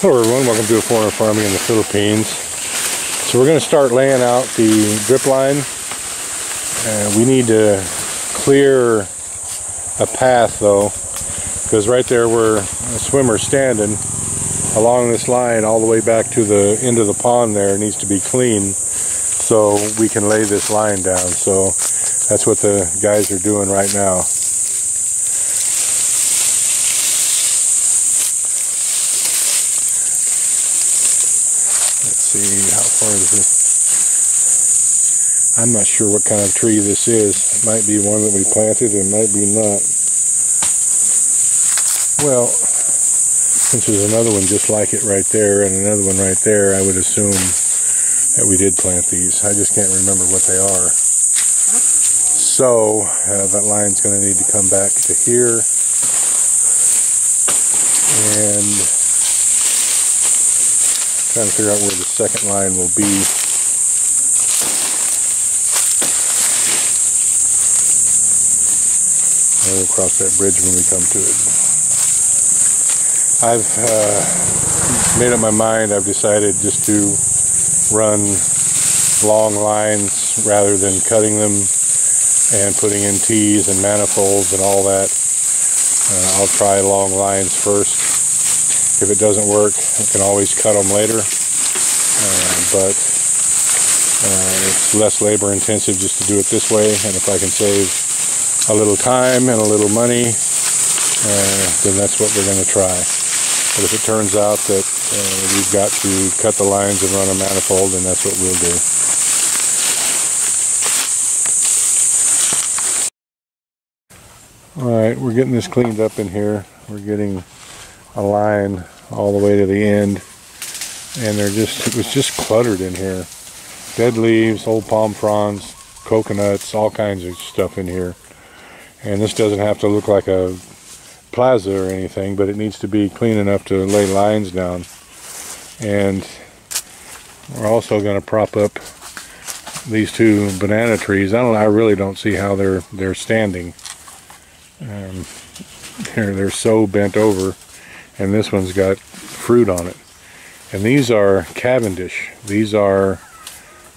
Hello everyone, welcome to a Foreigner Farming in the Philippines. So we're going to start laying out the drip line. We need to clear a path though, because right there where a swimmer's standing along this line all the way back to the end of the pond there needs to be clean so we can lay this line down. So that's what the guys are doing right now. See, how far is this? I'm not sure what kind of tree this is. It might be one that we planted, it might be not. Well, since there's another one just like it right there and another one right there, I would assume that we did plant these. I just can't remember what they are. So that line's going to need to come back to here, and trying to figure out where the second line will be. We'll cross that bridge when we come to it. I've made up my mind. I've decided just to run long lines rather than cutting them and putting in tees and manifolds and all that. I'll try long lines first. If it doesn't work, I can always cut them later, but it's less labor intensive just to do it this way, and if I can save a little time and a little money, then that's what we're going to try. But if it turns out that we've got to cut the lines and run a manifold, then that's what we'll do. Alright, we're getting this cleaned up in here. We're getting a line all the way to the end, and it was just cluttered in here. Dead leaves, old palm fronds, coconuts, all kinds of stuff in here. And this doesn't have to look like a plaza or anything, but it needs to be clean enough to lay lines down. And we're also going to prop up these two banana trees. I really don't see how they're standing. They're so bent over. And this one's got fruit on it. And these are Cavendish. These are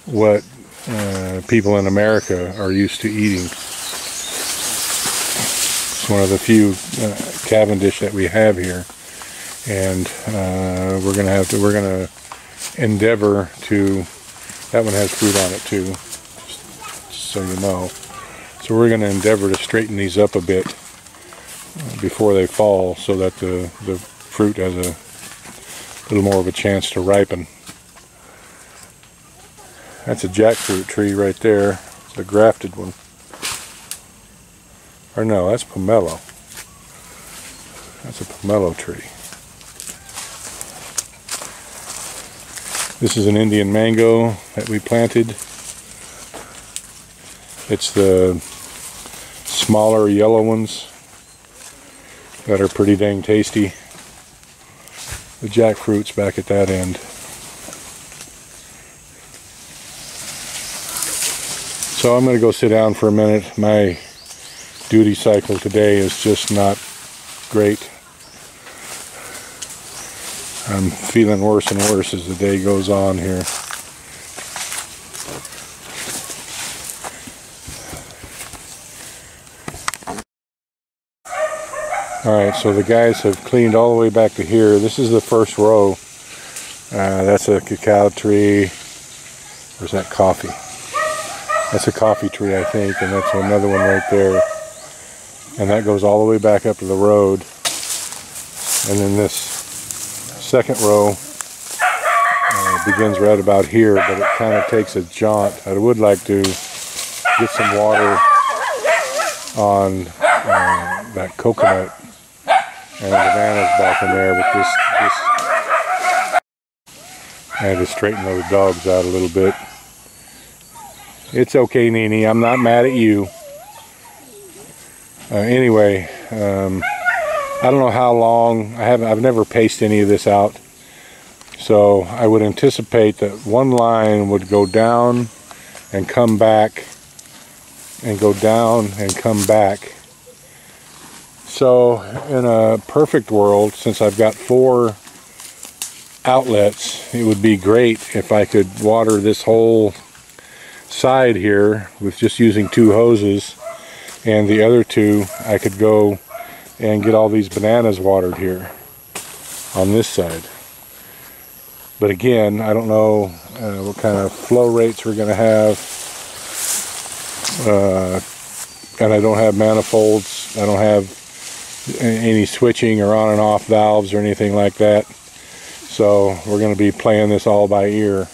what people in America are used to eating. It's one of the few Cavendish that we have here. And we're gonna endeavor to, that one has fruit on it too, just so you know. So we're gonna endeavor to straighten these up a bit before they fall, so that the fruit has a little more of a chance to ripen. That's a jackfruit tree right there. It's a grafted one. Or no, that's pomelo. That's a pomelo tree. This is an Indian mango that we planted. It's the smaller yellow ones that are pretty dang tasty. The jackfruit's back at that end. So I'm going to go sit down for a minute. My duty cycle today is just not great. I'm feeling worse and worse as the day goes on here. Alright, so the guys have cleaned all the way back to here. This is the first row. That's a cacao tree. Where's that coffee? That's a coffee tree, I think, and that's another one right there. And that goes all the way back up to the road. And then this second row begins right about here, but it kind of takes a jaunt. I would like to get some water on that coconut and the bananas back in there, but this I had to straighten those dogs out a little bit. It's okay, Nene, I'm not mad at you. Anyway, I don't know how long. I've never paced any of this out, so I would anticipate that one line would go down and come back and go down and come back. So in a perfect world, since I've got 4 outlets, it would be great if I could water this whole side here with just using 2 hoses, and the other 2 I could go and get all these bananas watered here on this side. But again, I don't know what kind of flow rates we're going to have, and I don't have manifolds. I don't have any switching or on and off valves or anything like that. So we're going to be playing this all by ear.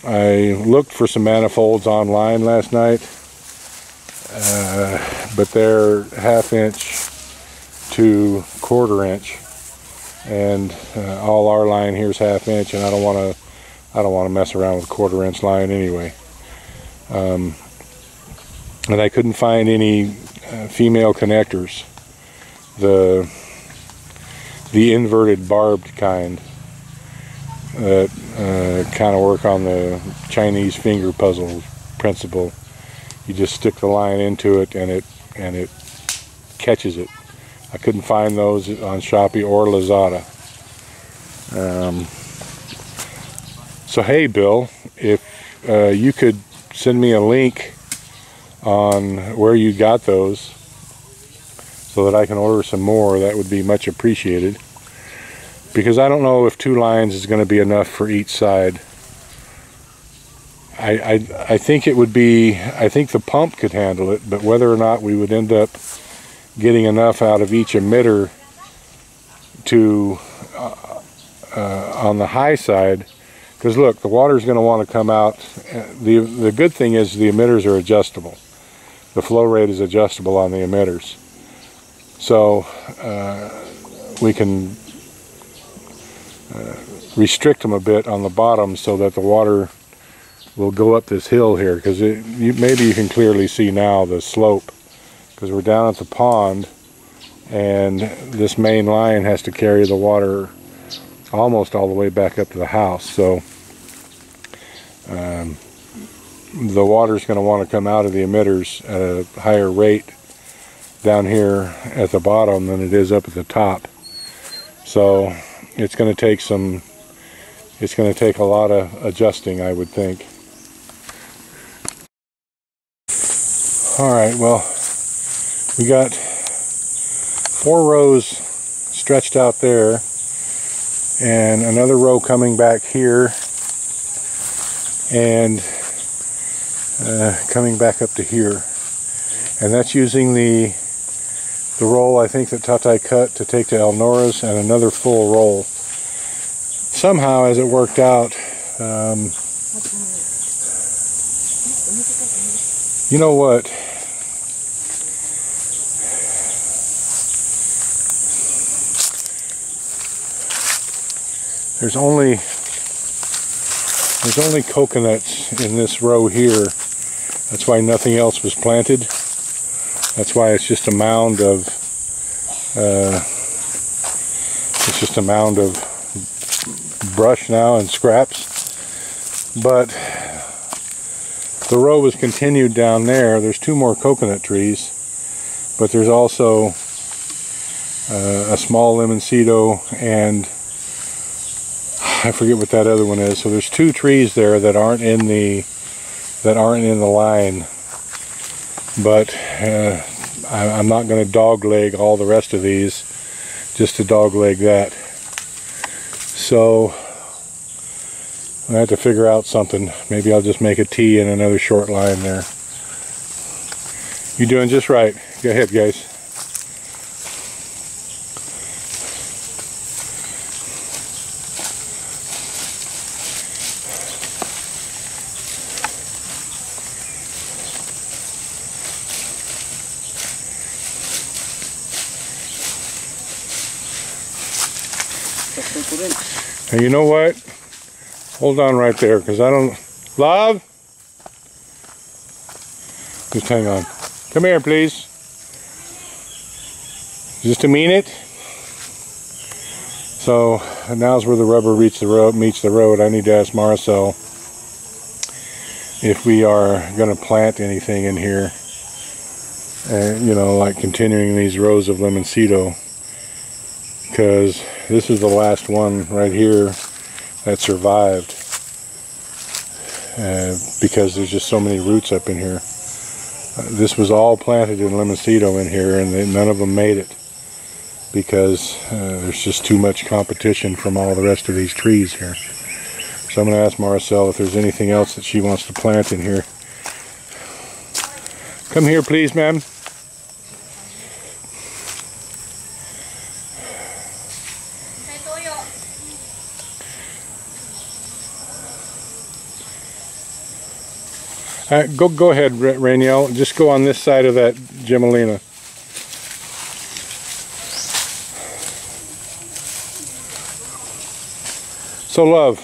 I looked for some manifolds online last night, but they're 1/2 inch to 1/4 inch, and all our line here is 1/2 inch, and I don't want to mess around with 1/4 inch line anyway. And I couldn't find any female connectors, the inverted barbed kind that kind of work on the Chinese finger puzzle principle. You just stick the line into it and it catches it. I couldn't find those on Shopee or Lazada. So hey Bill, if you could send me a link on where you got those so that I can order some more, that would be much appreciated, because I don't know if 2 lines is going to be enough for each side. I think it would be, I think the pump could handle it, but whether or not we would end up getting enough out of each emitter to on the high side, because look, the water is going to want to come out. The good thing is the emitters are adjustable. The flow rate is adjustable on the emitters, so we can restrict them a bit on the bottom so that the water will go up this hill here, because maybe you can clearly see now the slope, because we're down at the pond and this main line has to carry the water almost all the way back up to the house. So the water is going to want to come out of the emitters at a higher rate down here at the bottom than it is up at the top. So it's going to take a lot of adjusting, I would think. Alright, well, we got 4 rows stretched out there and another row coming back here and coming back up to here, and that's using the roll I think that Tatai cut to take to Elnora's, and another full roll. Somehow, as it worked out, you know what? There's only coconuts in this row here. That's why nothing else was planted. That's why it's just a mound of brush now and scraps. But the row was continued down there. There's 2 more coconut trees, but there's also a small lemoncito, and I forget what that other one is. So there's 2 trees there that aren't in the line, but I'm not going to dogleg all the rest of these just to dogleg that. So I have to figure out something. Maybe I'll just make a T and another short line there. You're doing just right. Go ahead, guys. And you know what? Hold on right there, because I don't... Love? Just hang on. Come here, please. Just a minute. So, now's where the rubber meets the road. I need to ask Marcel if we are going to plant anything in here. You know, like continuing these rows of lemoncito. Because This is the last one right here that survived because there's just so many roots up in here. This was all planted in Limoncito in here, and none of them made it because there's just too much competition from all the rest of these trees here. So I'm going to ask Marcel if there's anything else that she wants to plant in here. Come here, please, ma'am. Go ahead, Rainiel. Just go on this side of that Gemelina. So, love,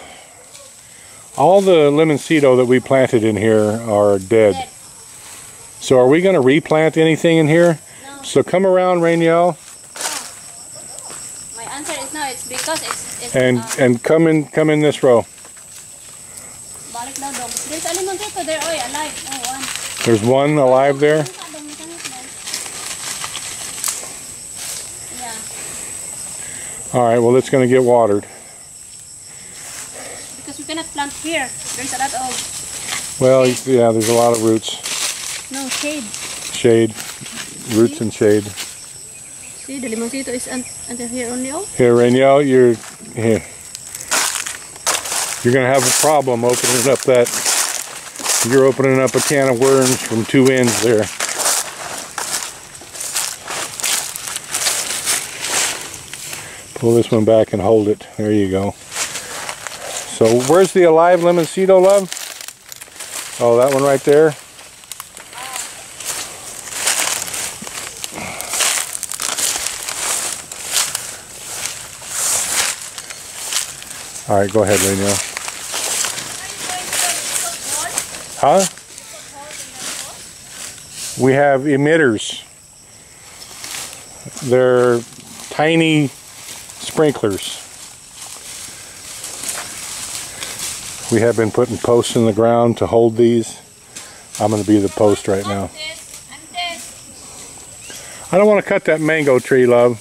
all the Limoncito that we planted in here are dead. So are we going to replant anything in here? No. So come around, Rainiel. My answer is no. It's because it's and come in this row. There's one alive there. Yeah. All right. Well, it's going to get watered. Because we cannot plant here. There's a lot of. Well, yeah. There's a lot of roots. No, shade. Shade. Roots and shade. See, the Limoncito is under here only. Oh. Here, Rainiel, you're going to have a problem opening up that. You're opening up a can of worms from two ends there. Pull this one back and hold it. There you go. So where's the alive Limoncito, love? Oh, that one right there. All right, go ahead, Rainiel. Huh? We have emitters. They're tiny sprinklers. We have been putting posts in the ground to hold these. I'm going to be the post right now. I don't want to cut that mango tree, love.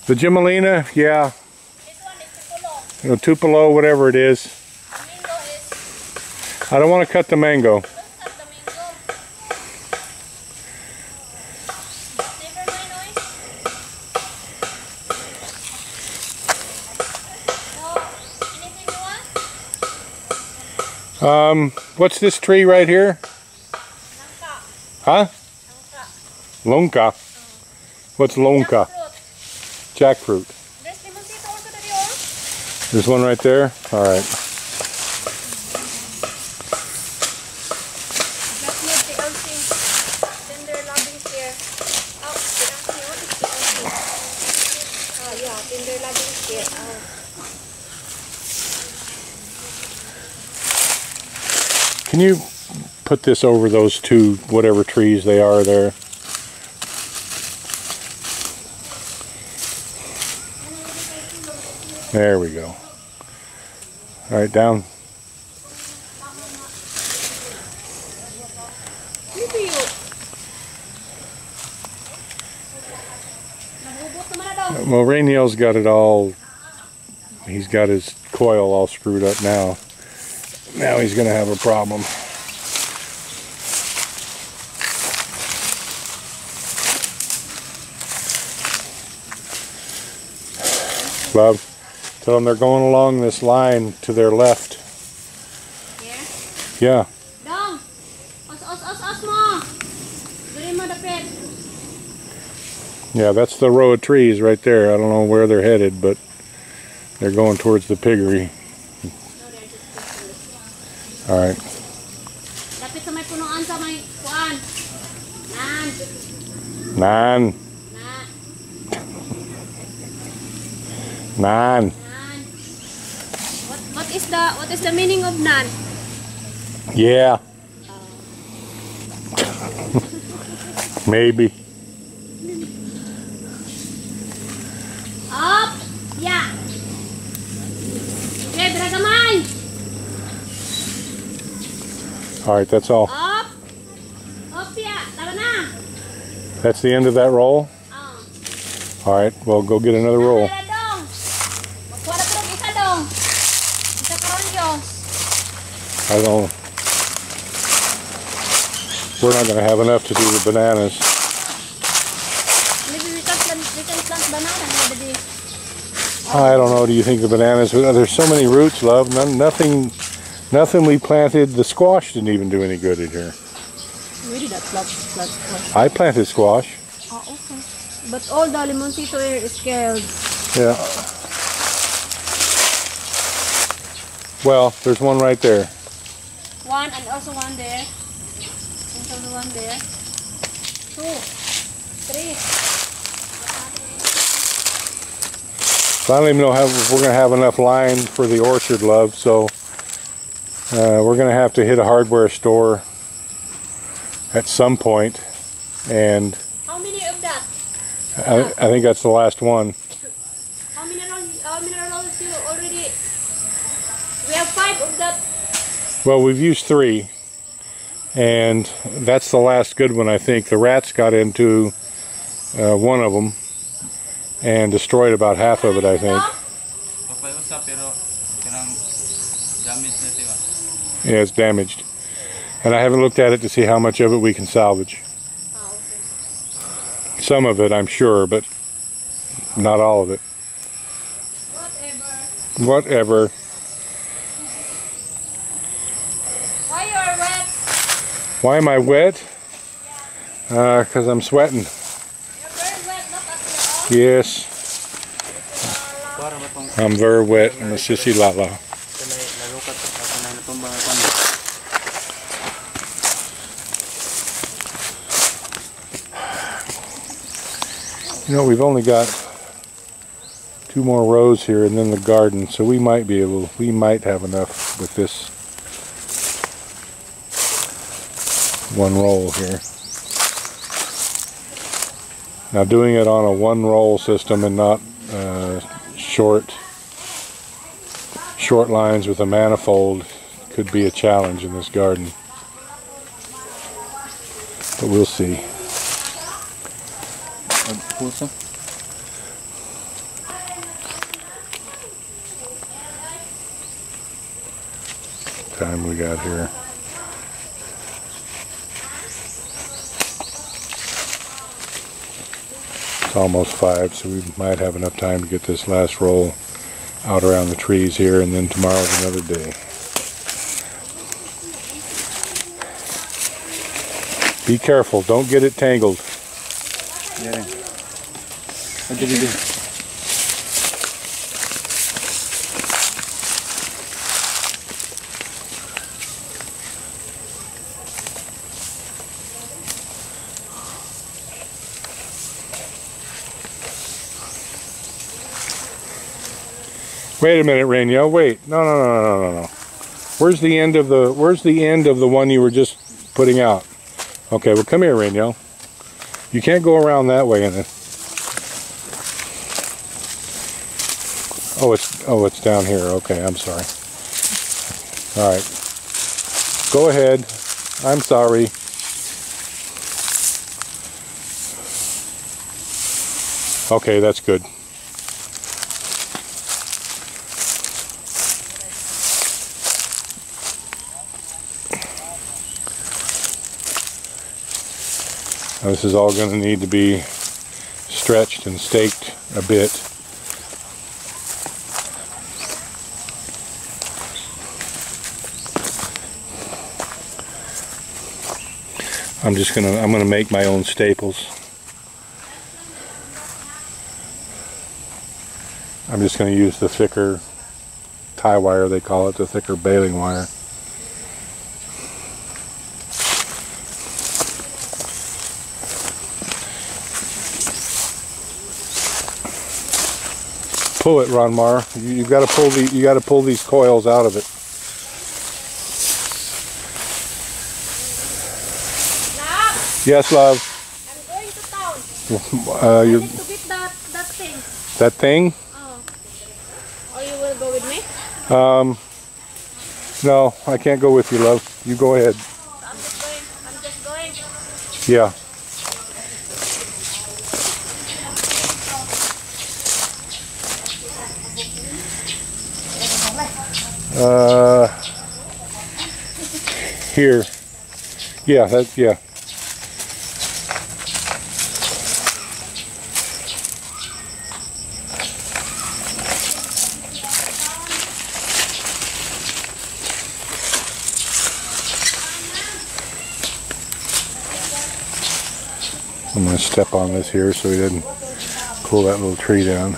The Gemelina, yeah. You know, Tupelo, whatever it is. I don't want to cut the mango. What's this tree right here? Huh? Lonka. What's lonka? Jackfruit. There's one right there? All right. Can you put this over those two, whatever trees they are there? There we go. All right, down. Well, Rainiel's got it all. He's got his coil all screwed up now. Now he's going to have a problem. Love, tell them they're going along this line to their left. Here? Yeah. Dong! Os mo! Dali mo dapit. Yeah, that's the row of trees right there. I don't know where they're headed, but they're going towards the piggery. All right. Dapit sa may punuan sa may kuan. Nan. Nan. What is the meaning of nan? Yeah. Maybe. Up. Yeah. Okay, dragamay. All right, that's all. Up. Up, yeah. Tara na. That's the end of that roll? All right, well, go get another roll. I don't. We're not going to have enough to do the bananas. Maybe we can plant banana maybe. I don't know. Do you think the bananas? There's so many roots, love. Nothing we planted. The squash didn't even do any good in here. We did not plant squash. I planted squash. Oh, okay. But all the limoncito here is killed. Yeah. Well, there's one right there. One and also one there. And also one there. 2, 3. So I don't even know if we're going to have enough line for the orchard, love. So we're going to have to hit a hardware store at some point. And How many of that? I think that's the last one. How many rolls you already? We have 5 of that. Well, we've used 3. And that's the last good one, I think. The rats got into one of them and destroyed about half of it, I think. Yeah, it's damaged. And I haven't looked at it to see how much of it we can salvage. Oh, okay. Some of it, I'm sure, but not all of it. Whatever. Why you are wet? Why am I wet? Because I'm sweating. You're very wet, look at your Yes. I'm very wet. I'm a sissy lala. You know, we've only got 2 more rows here and then the garden, so we might have enough with this one roll here. Now doing it on a 1 roll system and not short lines with a manifold could be a challenge in this garden. But we'll see. Time we got here. It's almost 5, so we might have enough time to get this last roll out around the trees here, and then tomorrow's another day. Be careful, don't get it tangled. Yeah. What did you do? Wait a minute, Rainiel. Wait. No. Where's the end of the one you were just putting out? Okay, well come here, Rainiel. You can't go around that way in it. Oh, it's down here. Okay, I'm sorry. All right. Go ahead. I'm sorry. Okay, that's good. Now, this is all going to need to be stretched and staked a bit. I'm gonna make my own staples. I'm just going to use the thicker tie wire, they call it, the thicker baling wire. Pull it, Ronmar. You got to pull these coils out of it. Love, Yes, love. I'm going to town. I You're, need to get that thing. that thing? Oh. Or you will go with me? No, I can't go with you, love. You go ahead. I'm just going. Yeah. here. Yeah, that's, yeah. I'm going to step on this here so he doesn't pull that little tree down.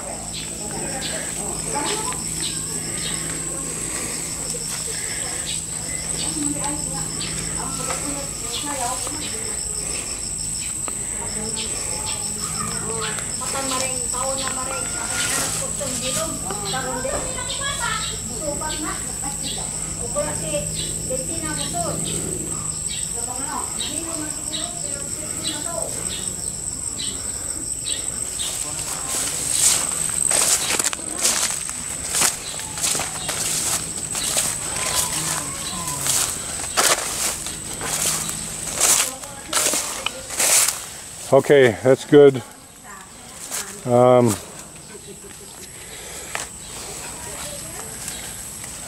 Okay, that's good.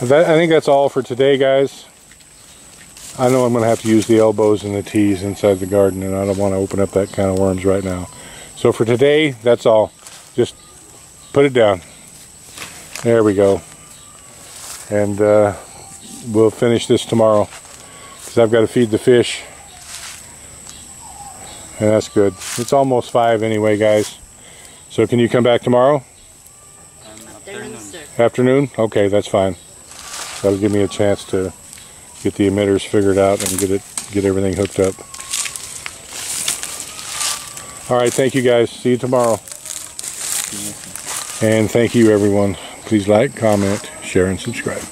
I think that's all for today, guys. I know I'm going to have to use the elbows and the tees inside the garden, and I don't want to open up that kind of worms right now. So for today, that's all. Just put it down. There we go. And we'll finish this tomorrow, because I've got to feed the fish. And that's good. It's almost 5 anyway, guys. So can you come back tomorrow? Afternoon, sir. Afternoon? Okay, that's fine. That'll give me a chance to get the emitters figured out and get everything hooked up. All right, thank you guys. See you tomorrow. And thank you everyone. Please like, comment, share, and subscribe.